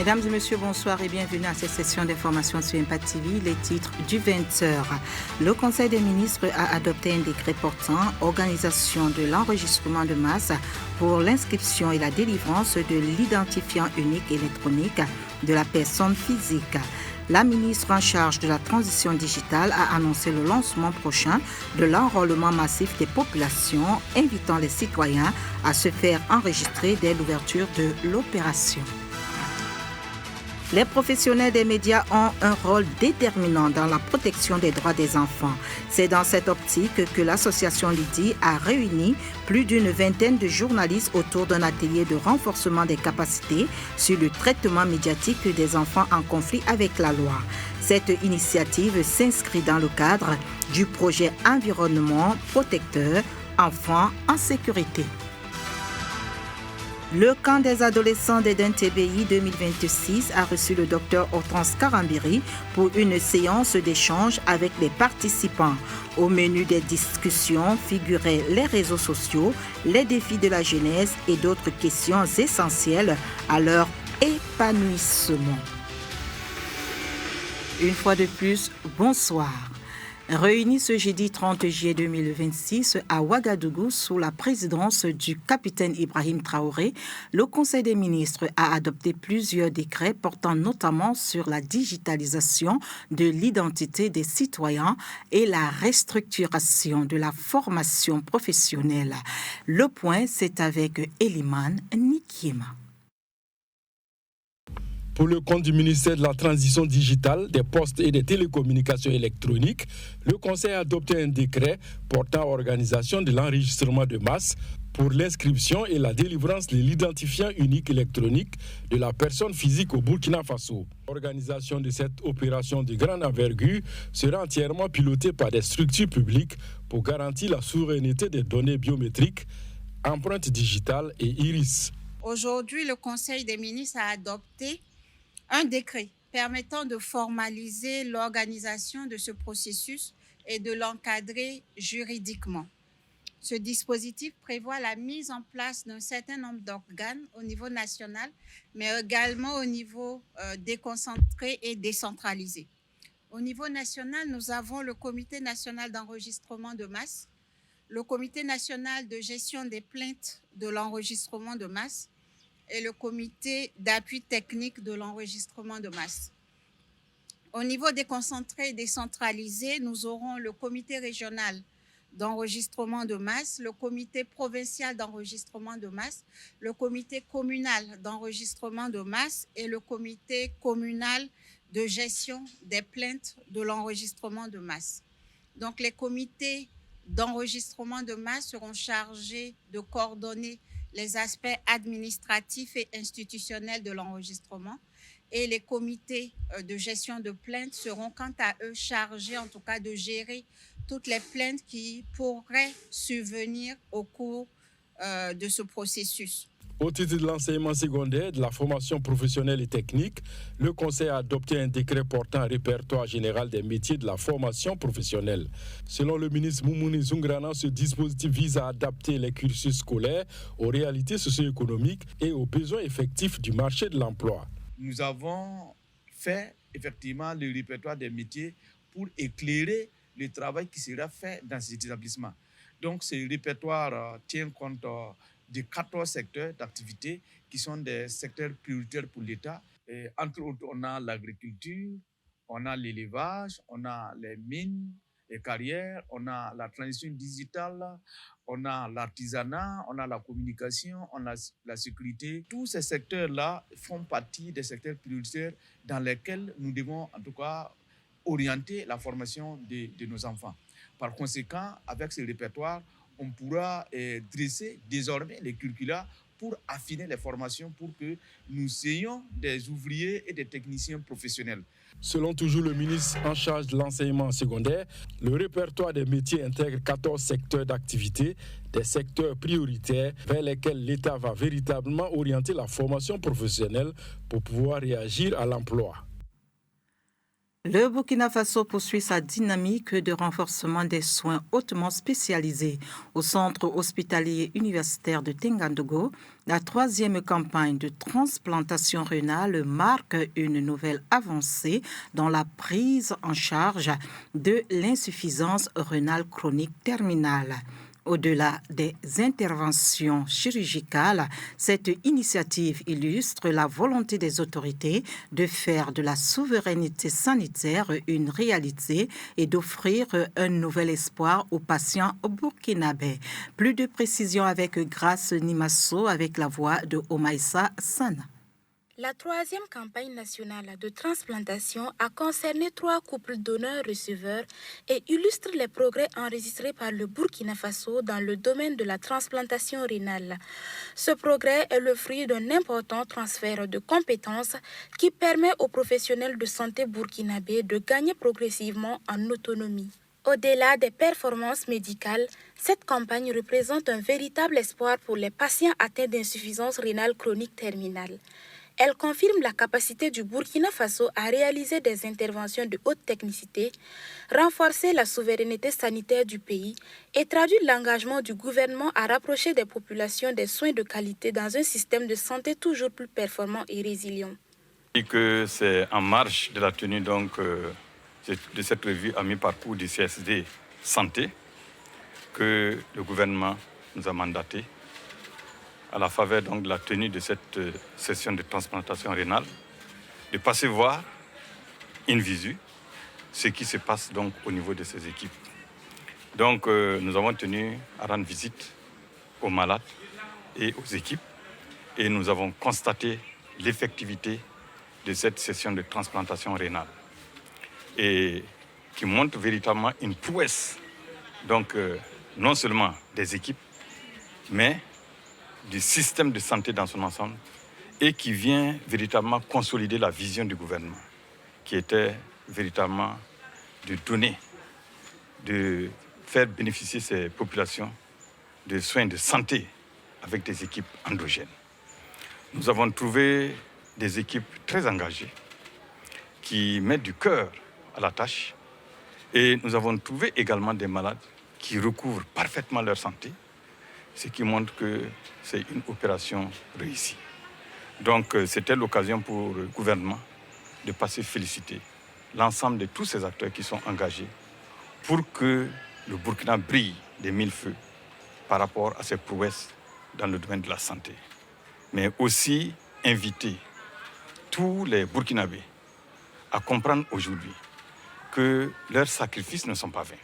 Mesdames et messieurs, bonsoir et bienvenue à cette session d'information sur Impact TV. Les titres du 20h. Le Conseil des ministres a adopté un décret portant organisation de l'enregistrement de masse pour l'inscription et la délivrance de l'identifiant unique électronique de la personne physique. La ministre en charge de la transition digitale a annoncé le lancement prochain de l'enrôlement massif des populations, invitant les citoyens à se faire enregistrer dès l'ouverture de l'opération. Les professionnels des médias ont un rôle déterminant dans la protection des droits des enfants. C'est dans cette optique que l'association Lydie a réuni plus d'une vingtaine de journalistes autour d'un atelier de renforcement des capacités sur le traitement médiatique des enfants en conflit avec la loi. Cette initiative s'inscrit dans le cadre du projet Environnement protecteur, enfants en sécurité. Le camp des adolescents d'Eden TBI 2026 a reçu le docteur Hortense Karambiri pour une séance d'échange avec les participants. Au menu des discussions figuraient les réseaux sociaux, les défis de la jeunesse et d'autres questions essentielles à leur épanouissement. Une fois de plus, bonsoir. Réunis ce jeudi 30 juillet 2026 à Ouagadougou sous la présidence du capitaine Ibrahim Traoré, le Conseil des ministres a adopté plusieurs décrets portant notamment sur la digitalisation de l'identité des citoyens et la restructuration de la formation professionnelle. Le point, c'est avec Eliman Nikiema. Pour le compte du ministère de la Transition digitale, des postes et des télécommunications électroniques, le Conseil a adopté un décret portant organisation de l'enregistrement de masse pour l'inscription et la délivrance de l'identifiant unique électronique de la personne physique au Burkina Faso. L'organisation de cette opération de grande envergure sera entièrement pilotée par des structures publiques pour garantir la souveraineté des données biométriques, empreintes digitales et iris. Aujourd'hui, le Conseil des ministres a adopté un décret permettant de formaliser l'organisation de ce processus et de l'encadrer juridiquement. Ce dispositif prévoit la mise en place d'un certain nombre d'organes au niveau national, mais également au niveau déconcentré et décentralisé. Au niveau national, nous avons le Comité national d'enregistrement de masse, le Comité national de gestion des plaintes de l'enregistrement de masse, et le comité d'appui technique de l'enregistrement de masse. Au niveau déconcentré et décentralisé, nous aurons le comité régional d'enregistrement de masse, le comité provincial d'enregistrement de masse, le comité communal d'enregistrement de masse et le comité communal de gestion des plaintes de l'enregistrement de masse. Donc les comités d'enregistrement de masse seront chargés de coordonner les aspects administratifs et institutionnels de l'enregistrement et les comités de gestion de plaintes seront quant à eux chargés en tout cas de gérer toutes les plaintes qui pourraient survenir au cours de ce processus. Au titre de l'enseignement secondaire, de la formation professionnelle et technique, le Conseil a adopté un décret portant un répertoire général des métiers de la formation professionnelle. Selon le ministre Moumouni Zoungrana, ce dispositif vise à adapter les cursus scolaires aux réalités socio-économiques et aux besoins effectifs du marché de l'emploi. Nous avons fait effectivement le répertoire des métiers pour éclairer le travail qui sera fait dans ces établissements. Donc ce répertoire tient compte de 14 secteurs d'activité qui sont des secteurs prioritaires pour l'État. Et entre autres, on a l'agriculture, on a l'élevage, on a les mines et carrières, on a la transition digitale, on a l'artisanat, on a la communication, on a la sécurité. Tous ces secteurs-là font partie des secteurs prioritaires dans lesquels nous devons en tout cas orienter la formation de nos enfants. Par conséquent, avec ce répertoire, on pourra dresser désormais les curricula pour affiner les formations pour que nous ayons des ouvriers et des techniciens professionnels. Selon toujours le ministre en charge de l'enseignement secondaire, le répertoire des métiers intègre 14 secteurs d'activité, des secteurs prioritaires vers lesquels l'État va véritablement orienter la formation professionnelle pour pouvoir réagir à l'emploi. Le Burkina Faso poursuit sa dynamique de renforcement des soins hautement spécialisés. Au centre hospitalier universitaire de Tengandogo, la 3e campagne de transplantation rénale marque une nouvelle avancée dans la prise en charge de l'insuffisance rénale chronique terminale. Au-delà des interventions chirurgicales, cette initiative illustre la volonté des autorités de faire de la souveraineté sanitaire une réalité et d'offrir un nouvel espoir aux patients burkinabés. Plus de précisions avec Grace Nimasso avec la voix de Omaïssa Sana. La 3e campagne nationale de transplantation a concerné 3 couples donneurs-receveurs et illustre les progrès enregistrés par le Burkina Faso dans le domaine de la transplantation rénale. Ce progrès est le fruit d'un important transfert de compétences qui permet aux professionnels de santé burkinabés de gagner progressivement en autonomie. Au-delà des performances médicales, cette campagne représente un véritable espoir pour les patients atteints d'insuffisance rénale chronique terminale. Elle confirme la capacité du Burkina Faso à réaliser des interventions de haute technicité, renforcer la souveraineté sanitaire du pays et traduit l'engagement du gouvernement à rapprocher des populations des soins de qualité dans un système de santé toujours plus performant et résilient. Et que c'est en marge de la tenue de cette revue à mi-parcours du CSD Santé que le gouvernement nous a mandaté à la faveur de la tenue de cette session de transplantation rénale, de passer voir in visu ce qui se passe donc au niveau de ces équipes. Donc nous avons tenu à rendre visite aux malades et aux équipes et nous avons constaté l'effectivité de cette session de transplantation rénale et qui montre véritablement une prouesse donc non seulement des équipes mais du système de santé dans son ensemble et qui vient véritablement consolider la vision du gouvernement qui était véritablement de donner, de faire bénéficier ces populations de soins de santé avec des équipes endogènes. Nous avons trouvé des équipes très engagées qui mettent du cœur à la tâche et nous avons trouvé également des malades qui recouvrent parfaitement leur santé, ce qui montre que c'est une opération réussie. Donc c'était l'occasion pour le gouvernement de passer féliciter l'ensemble de tous ces acteurs qui sont engagés pour que le Burkina brille des mille feux par rapport à ses prouesses dans le domaine de la santé. Mais aussi inviter tous les Burkinabés à comprendre aujourd'hui que leurs sacrifices ne sont pas vains.